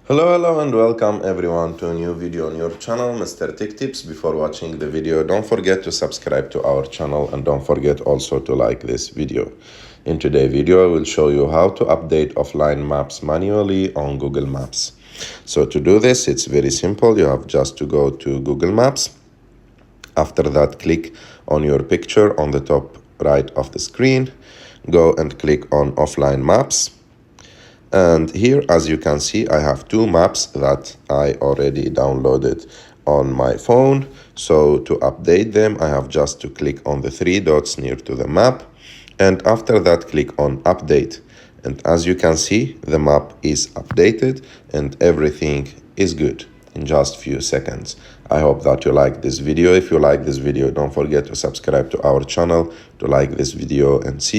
Hello and welcome everyone to a new video on your channel, Mr. Tech Tips. Before watching the video, don't forget to subscribe to our channel and don't forget also to like this video. In today's video, I will show you how to update offline maps manually on Google Maps. So to do this, it's very simple. You have just to go to Google Maps. After that, click on your picture on the top right of the screen. Go and click on offline maps. And here, as you can see, I have two maps that I already downloaded on my phone. So to update them, I have just to click on the three dots near to the map. And after that, click on update. And as you can see, the map is updated and everything is good in just few seconds. I hope that you like this video. If you like this video, don't forget to subscribe to our channel, to like this video, and see